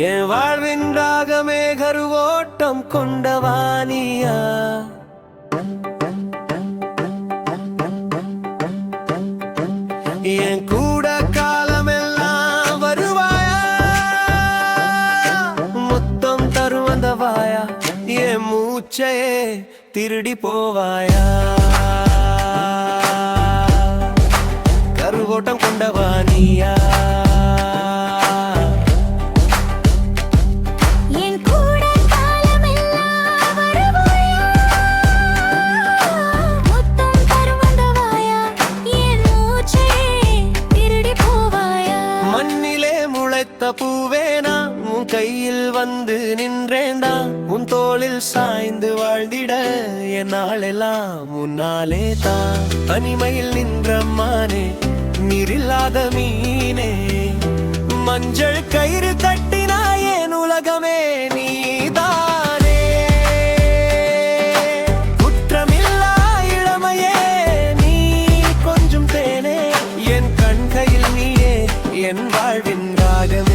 என் வாழ்வின் ராகமே கருவோட்டம் கொண்டவானியா. என் கூட காலமெல்லாம் வருவாயா, முத்தம் தருவந்தவாயா, என் மூச்சையே திருடி போவாயா. கருவோட்டம் கொண்டவானியா. பூவேனா உன் கையில் வந்து நின்றேண்டா, உன் தோளில் சாய்ந்து வாழ்ந்திட என் நாளெல்லாம் முன்னாலே தான். தனிமையில் நின்ற மானே, நீரில்லாத மீனே, மஞ்சள் கயிறு கட்டினாய் என் உலகமே நீதானே. குற்றமில்லா இளமையே நீ கொஞ்சம் தேனே, என் கண்கையில் நீயே என் வாழ்வின் ராகமே.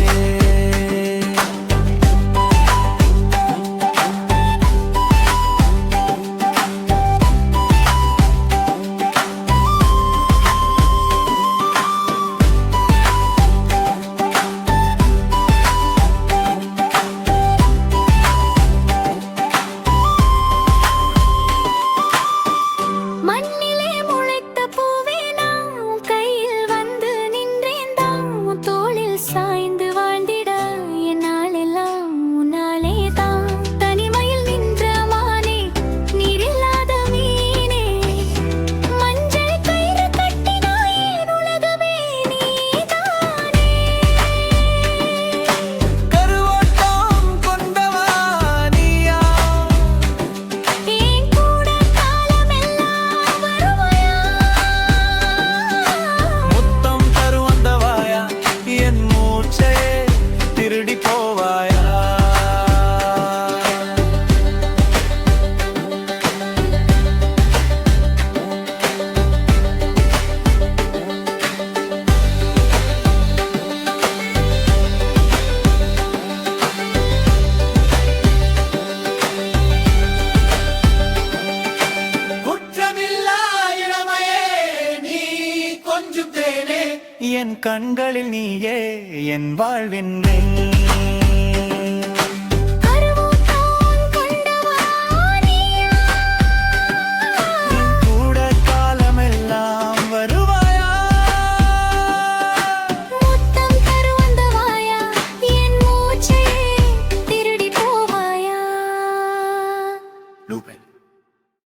என் கண்களில் நீயே என் வாழ்வின்